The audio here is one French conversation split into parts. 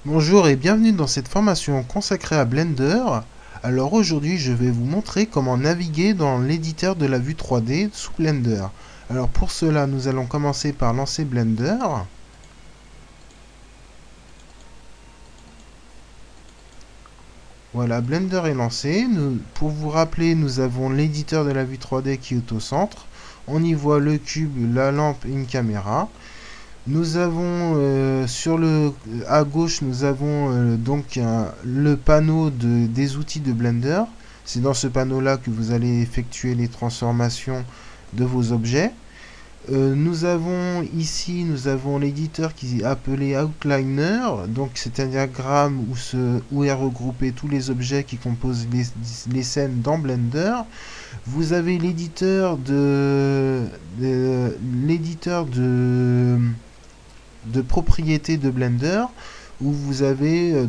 Bonjour et bienvenue dans cette formation consacrée à Blender. Alors aujourd'hui je vais vous montrer comment naviguer dans l'éditeur de la vue 3D sous Blender. Alors pour cela nous allons commencer par lancer Blender. Voilà, Blender est lancé. Pour vous rappeler, nous avons l'éditeur de la vue 3D qui est au centre. On y voit le cube, la lampe et une caméra. Nous avons à gauche, nous avons le panneau des outils de Blender. C'est dans ce panneau-là que vous allez effectuer les transformations de vos objets. Nous avons l'éditeur qui est appelé Outliner. Donc c'est un diagramme où est regroupé tous les objets qui composent les scènes dans Blender. Vous avez l'éditeur de propriétés de Blender où vous avez euh,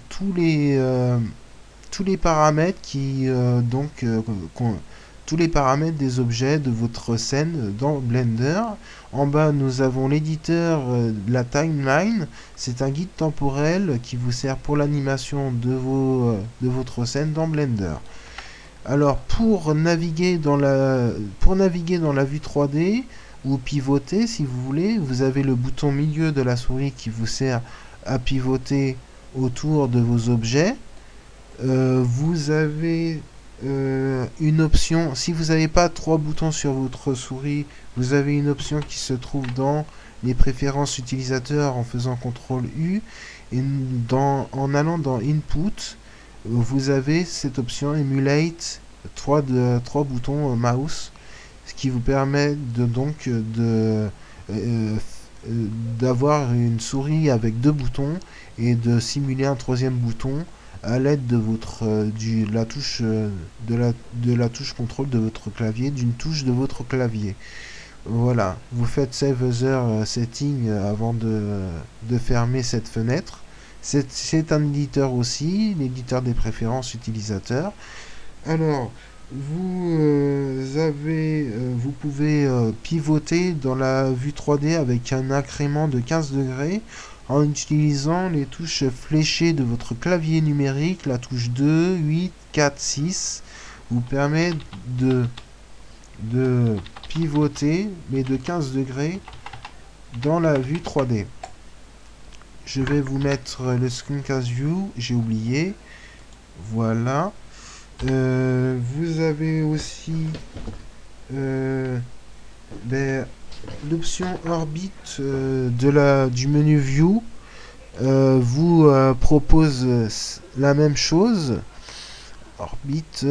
tous les tous les paramètres tous les paramètres des objets de votre scène dans Blender. En bas, nous avons l'éditeur la timeline. C'est un guide temporel qui vous sert pour l'animation de votre scène dans Blender. Alors, pour naviguer dans la vue 3D, ou pivoter si vous voulez, vous avez le bouton milieu de la souris qui vous sert à pivoter autour de vos objets. Vous avez une option, si vous n'avez pas trois boutons sur votre souris, vous avez une option qui se trouve dans les préférences utilisateurs en faisant CTRL U et en allant dans Input, vous avez cette option Emulate trois boutons mouse, ce qui vous permet d'avoir une souris avec deux boutons et de simuler un troisième bouton à l'aide de la touche contrôle de votre clavier, d'une touche de votre clavier. Voilà, vous faites Save Other Setting avant de fermer cette fenêtre. C'est un éditeur aussi, l'éditeur des préférences utilisateurs. Alors, vous pouvez pivoter dans la vue 3D avec un incrément de 15 degrés en utilisant les touches fléchées de votre clavier numérique. La touche 2, 8, 4, 6 vous permet de pivoter, mais de 15 degrés dans la vue 3D. Je vais vous mettre le Screencast View, j'ai oublié. Voilà. Vous avez aussi l'option Orbit du menu View vous propose la même chose. Orbit.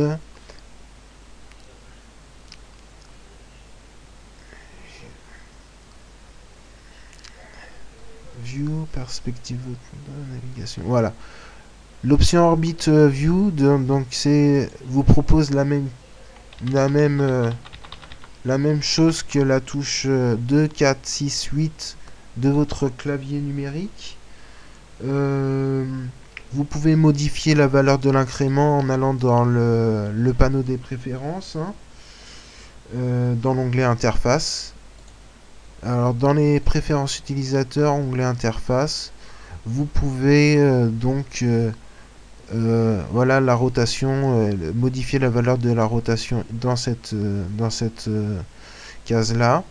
View, perspective de navigation. Voilà. L'option Orbit View vous propose la même chose que la touche 2, 4, 6, 8 de votre clavier numérique. Vous pouvez modifier la valeur de l'incrément en allant dans le panneau des préférences, dans l'onglet interface. Alors dans les préférences utilisateurs, onglet interface, vous pouvez voilà la rotation, modifier la valeur de la rotation dans cette case là,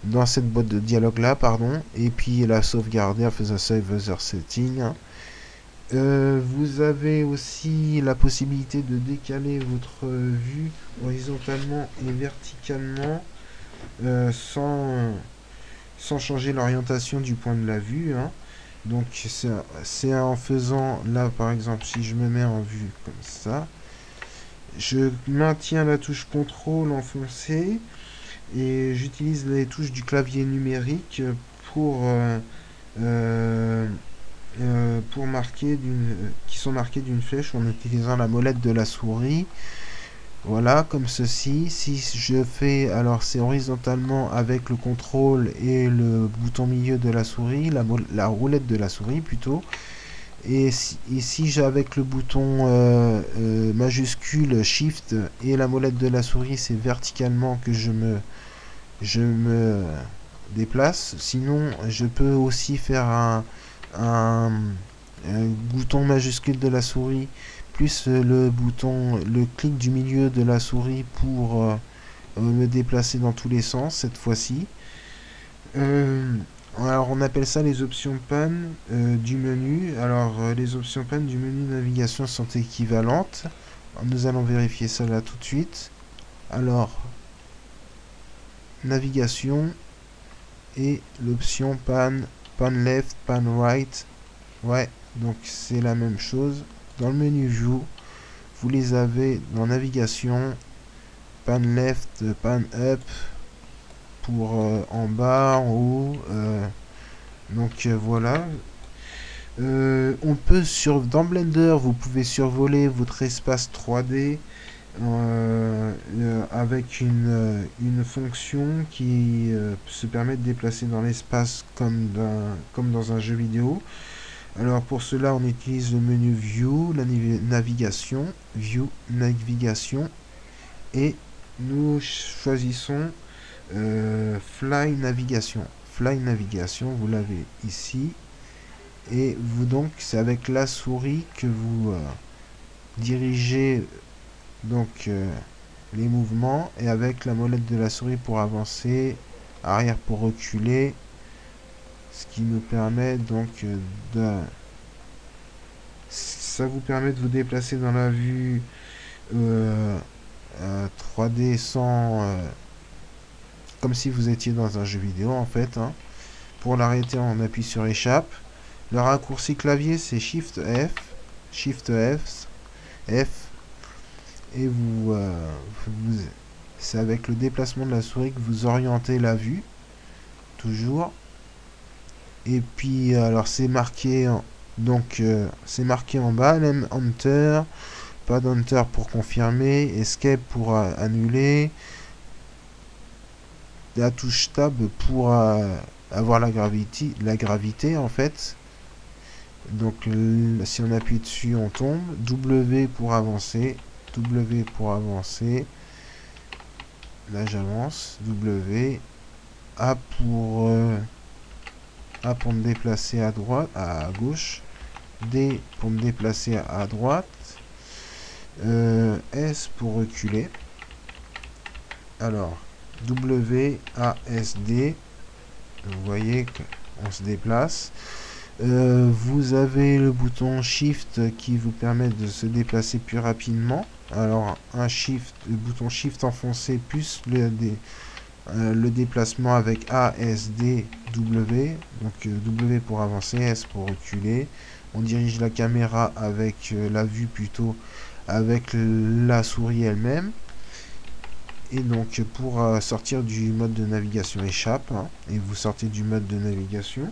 dans cette boîte de dialogue là, pardon, et puis la sauvegarder en faisant Save Other Setting. Vous avez aussi la possibilité de décaler votre vue horizontalement et verticalement sans changer l'orientation du point de la vue. Donc c'est en faisant, là par exemple, si je me mets en vue comme ça, je maintiens la touche CTRL enfoncée et j'utilise les touches du clavier numérique qui sont marquées d'une flèche en utilisant la molette de la souris. Voilà, comme ceci. Si je fais, alors c'est horizontalement avec le contrôle et le bouton milieu de la souris, la roulette de la souris plutôt. Et si j'ai avec le bouton majuscule Shift et la molette de la souris, c'est verticalement que je me déplace. Sinon, je peux aussi faire un bouton majuscule de la souris plus le clic du milieu de la souris pour me déplacer dans tous les sens cette fois-ci. Alors on appelle ça les options panne du menu. Alors les options panne du menu navigation sont équivalentes. Nous allons vérifier ça là tout de suite. Alors navigation et l'option pan left, pan right. Ouais, donc c'est la même chose. Dans le menu view, vous les avez dans navigation, pan left, pan up pour en bas, en haut. Donc voilà. Dans Blender, vous pouvez survoler votre espace 3D avec une fonction qui se permet de déplacer dans l'espace comme dans un jeu vidéo. Alors pour cela, on utilise le menu View, la navigation, View, navigation, et nous choisissons Fly Navigation. Fly Navigation, vous l'avez ici. Et vous donc, c'est avec la souris que vous dirigez donc les mouvements, et avec la molette de la souris pour avancer, arrière pour reculer, ce qui nous permet donc ça vous permet de vous déplacer dans la vue 3D comme si vous étiez dans un jeu vidéo en fait, hein. Pour l'arrêter, on appuie sur échappe. Le raccourci clavier, c'est Shift F, Shift F, F, et c'est avec le déplacement de la souris que vous orientez la vue, toujours. Et puis, alors c'est marqué, c'est marqué en bas, Enter, pas d'Enter pour confirmer, Escape pour annuler, la touche Tab pour avoir la gravité en fait. Donc si on appuie dessus, on tombe. W pour avancer. W pour avancer. Là j'avance. W. A pour me déplacer à droite, à gauche. D pour me déplacer à droite. S pour reculer. Alors W, A, S, D. Vous voyez qu'on se déplace. Vous avez le bouton Shift qui vous permet de se déplacer plus rapidement. Alors le bouton Shift enfoncé plus le déplacement avec A, S, D, W. Donc W pour avancer, S pour reculer. On dirige la caméra avec la vue plutôt avec la souris elle-même. Et donc pour sortir du mode de navigation échappe, hein, et vous sortez du mode de navigation.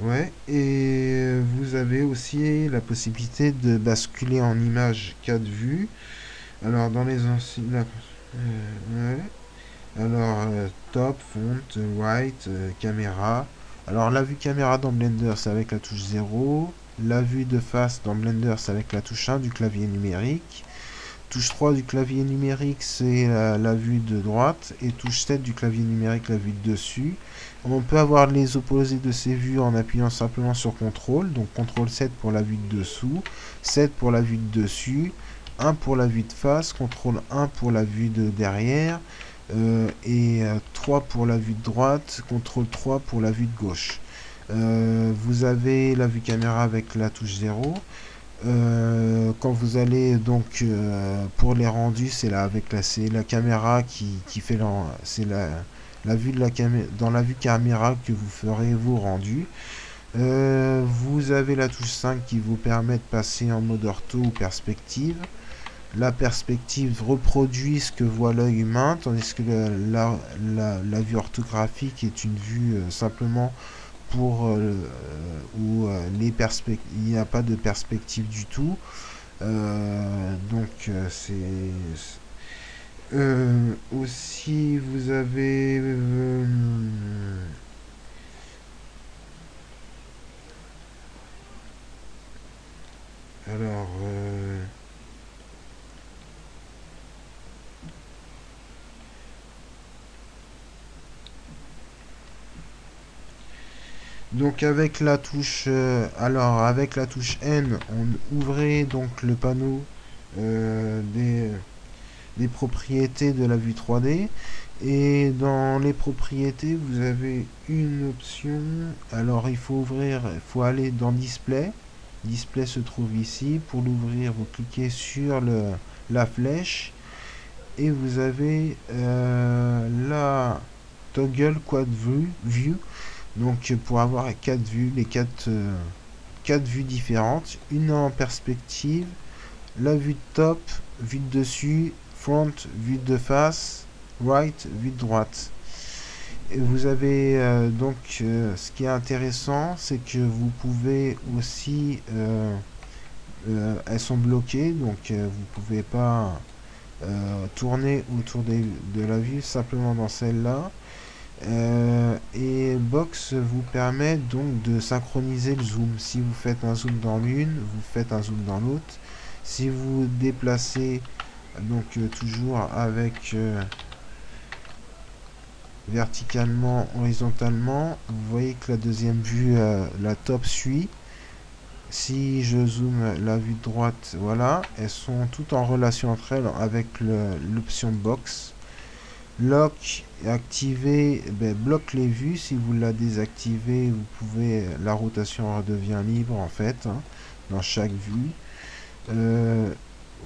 Ouais, et vous avez aussi la possibilité de basculer en image 4 vues. Alors dans les anciens, ouais. Alors top, font, right, caméra. Alors la vue caméra dans Blender, c'est avec la touche 0. La vue de face dans Blender, c'est avec la touche 1 du clavier numérique. Touche 3 du clavier numérique, c'est la vue de droite. Et touche 7 du clavier numérique, la vue de dessus. On peut avoir les opposés de ces vues en appuyant simplement sur CTRL. Donc CTRL 7 pour la vue de dessous, 7 pour la vue de dessus, 1 pour la vue de face, CTRL 1 pour la vue de derrière, et 3 pour la vue de droite, CTRL 3 pour la vue de gauche. Vous avez la vue caméra avec la touche 0. Quand vous allez donc pour les rendus, c'est la caméra qui fait c'est la vue de dans la vue caméra que vous ferez vos rendus. Vous avez la touche 5 qui vous permet de passer en mode ortho ou perspective. La perspective reproduit ce que voit l'œil humain, tandis que la vue orthographique est une vue simplement pour où il n'y a pas de perspective du tout. Donc aussi vous avez alors Donc avec la touche avec la touche N, on ouvrait donc le panneau des propriétés de la vue 3D. Et dans les propriétés, vous avez une option. Alors il faut aller dans Display. Display se trouve ici. Pour l'ouvrir, vous cliquez sur la flèche et vous avez la toggle quad view. Donc pour avoir quatre vues, quatre vues différentes, une en perspective, la vue de top, vue de dessus, front, vue de face, right, vue de droite. Et vous avez ce qui est intéressant, c'est que vous pouvez aussi elles sont bloquées, donc vous pouvez pas tourner autour de la vue simplement dans celle-là. Et Box vous permet donc de synchroniser le zoom. Si vous faites un zoom dans l'une, vous faites un zoom dans l'autre. Si vous déplacez toujours avec verticalement, horizontalement, vous voyez que la deuxième vue, la top suit. Si je zoome la vue de droite, voilà, elles sont toutes en relation entre elles avec l'option Box. Lock activé bloque les vues. Si vous la désactivez, vous pouvez, la rotation redevient libre en fait dans chaque vue.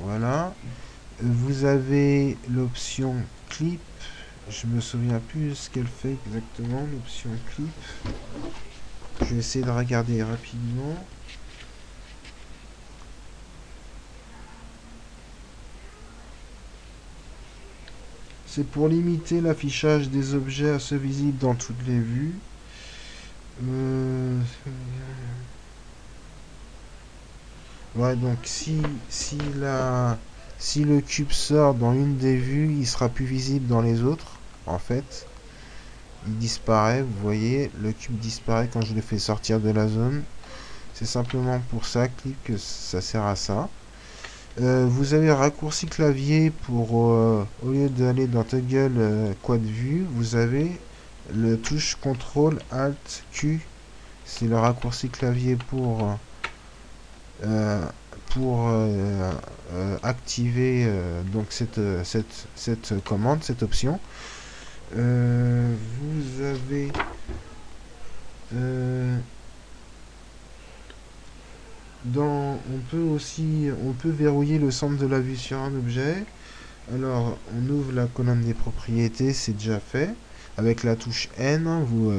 Voilà. Vous avez l'option clip. Je me souviens plus ce qu'elle fait exactement, l'option clip. Je vais essayer de regarder rapidement. C'est pour limiter l'affichage des objets à ceux visibles dans toutes les vues. Ouais, donc si le cube sort dans une des vues, il sera plus visible dans les autres. En fait, il disparaît. Vous voyez, le cube disparaît quand je le fais sortir de la zone. C'est simplement pour ça, clic, que ça sert à ça. Vous avez un raccourci clavier pour, au lieu d'aller dans Toggle Quad View, vous avez le touche CTRL ALT Q. C'est le raccourci clavier pour activer donc cette commande, cette option. Vous avez on peut verrouiller le centre de la vue sur un objet. Alors on ouvre la colonne des propriétés, c'est déjà fait. Avec la touche N,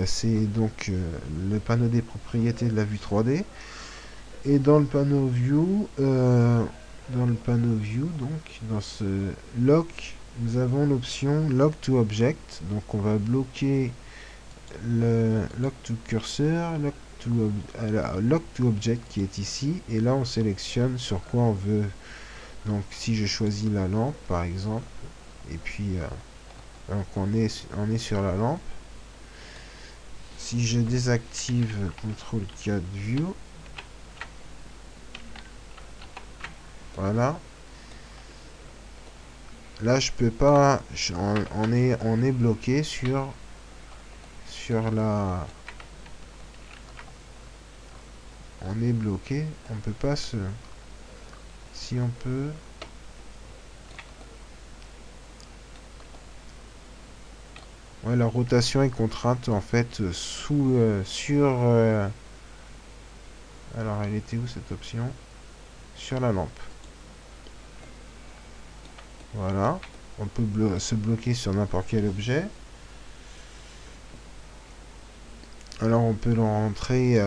c'est donc le panneau des propriétés de la vue 3D. Et dans le panneau View, donc dans ce Lock, nous avons l'option Lock to Object. Donc on va bloquer le Lock to Cursor, Lock to Object qui est ici. Et là on sélectionne sur quoi on veut. Donc si je choisis la lampe par exemple, et puis donc on est sur la lampe. Si je désactive CTRL 4 View, voilà. Là, je peux pas. On est bloqué sur la. On est bloqué. On peut pas se. Si on peut. Ouais, la rotation est contrainte en fait sur. Alors, elle était où cette option? Sur la lampe. Voilà. On peut se bloquer sur n'importe quel objet. Alors on peut le rentrer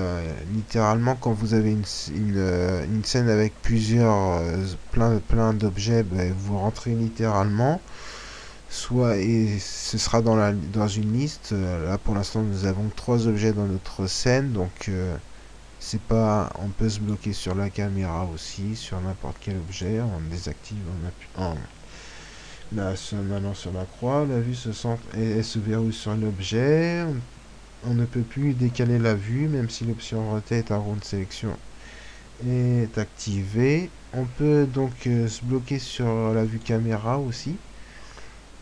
littéralement quand vous avez une scène avec plein d'objets, vous rentrez littéralement. Soit et ce sera dans une liste. Là pour l'instant nous avons 3 objets dans notre scène, donc c'est pas. On peut se bloquer sur la caméra aussi, sur n'importe quel objet. On désactive là maintenant sur la croix, la vue se centre et se verrouille sur l'objet. On ne peut plus décaler la vue, même si l'option Rotate Around Sélection est activée. On peut donc se bloquer sur la vue caméra aussi.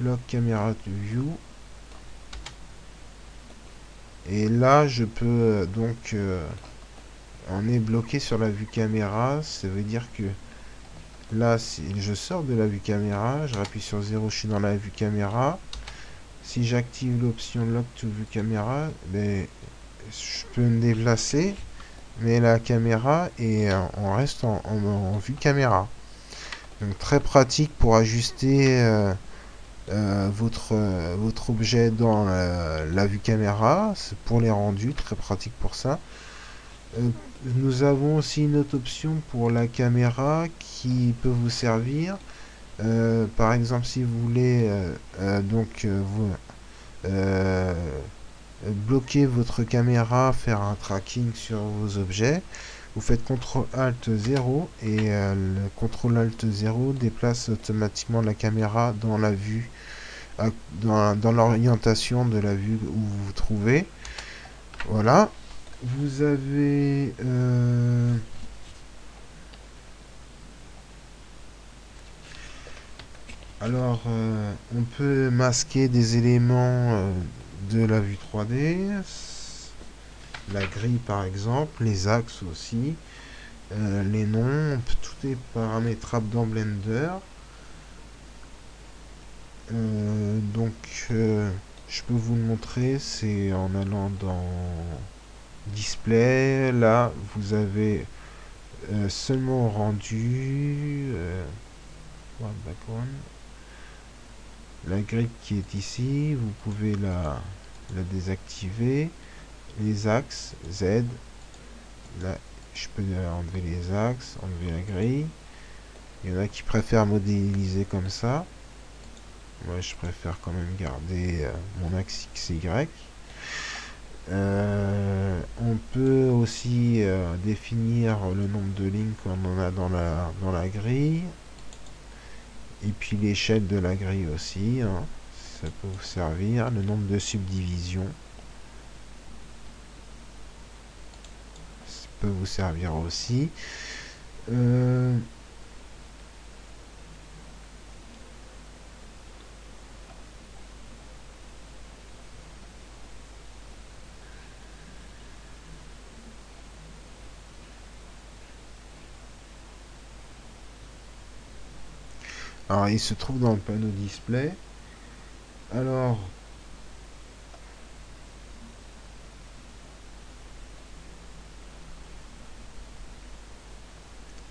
Lock Camera to View. Et là, je peux donc... on est bloqué sur la vue caméra. Ça veut dire que là, si je sors de la vue caméra, je rappuie sur 0, je suis dans la vue caméra. Si j'active l'option Lock to View Camera, ben, je peux me déplacer, mais la caméra est, on reste en vue caméra. Donc très pratique pour ajuster votre objet dans la vue caméra. C'est pour les rendus, très pratique pour ça. Nous avons aussi une autre option pour la caméra qui peut vous servir. Par exemple, si vous voulez bloquer votre caméra, faire un tracking sur vos objets, vous faites CTRL ALT 0 et le CTRL ALT 0 déplace automatiquement la caméra dans la vue, dans l'orientation de la vue où vous vous trouvez. Voilà. Vous avez alors on peut masquer des éléments de la vue 3D, la grille par exemple, les axes aussi, les noms, tout est paramétrable dans Blender. Je peux vous le montrer, c'est en allant dans Display. Là, vous avez seulement rendu background. La grille qui est ici, vous pouvez la désactiver. Les axes, Z. Là, je peux enlever les axes, enlever la grille. Il y en a qui préfèrent modéliser comme ça. Moi, je préfère quand même garder mon axe XY. On peut aussi définir le nombre de lignes qu'on en a dans la grille. Et puis l'échelle de la grille aussi. Hein. Ça peut vous servir. Le nombre de subdivisions. Ça peut vous servir aussi. Alors, il se trouve dans le panneau display. Alors,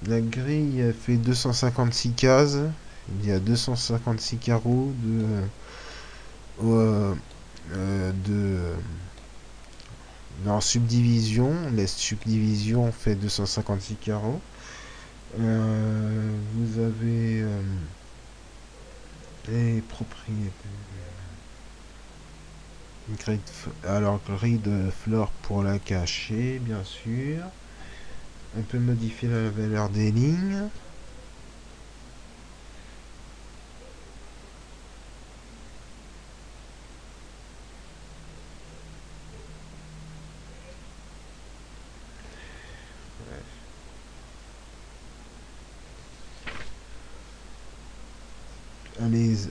la grille fait 256 cases. Il y a 256 carreaux en subdivision. Les subdivisions fait 256 carreaux. Vous avez les propriétés. Alors, grille de floor pour la cacher, bien sûr. On peut modifier la valeur des lignes.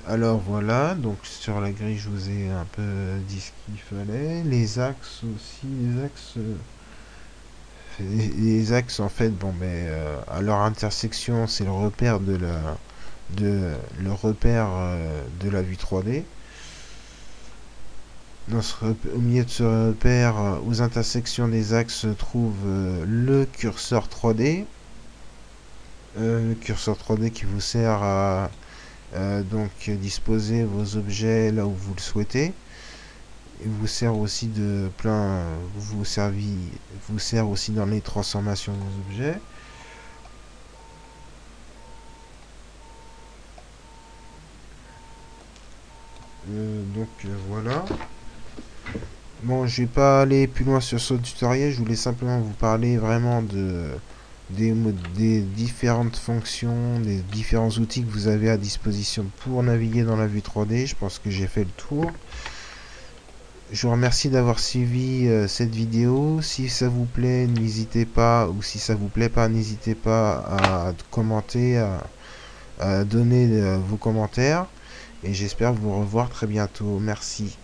Alors voilà, donc sur la grille je vous ai un peu dit ce qu'il fallait. Les axes aussi, les axes en fait, bon ben à leur intersection c'est le repère de la vue 3D. Au milieu de ce repère, aux intersections des axes se trouve le curseur 3D. Le curseur 3D qui vous sert à donc disposer vos objets là où vous le souhaitez. Il vous sert aussi vous sert aussi dans les transformations de vos objets. Voilà. Bon, je vais pas aller plus loin sur ce tutoriel, je voulais simplement vous parler vraiment des différentes fonctions, des différents outils que vous avez à disposition pour naviguer dans la vue 3D. Je pense que j'ai fait le tour. Je vous remercie d'avoir suivi cette vidéo. Si ça vous plaît, n'hésitez pas, ou si ça vous plaît pas, n'hésitez pas à commenter, à donner vos commentaires. Et j'espère vous revoir très bientôt. Merci.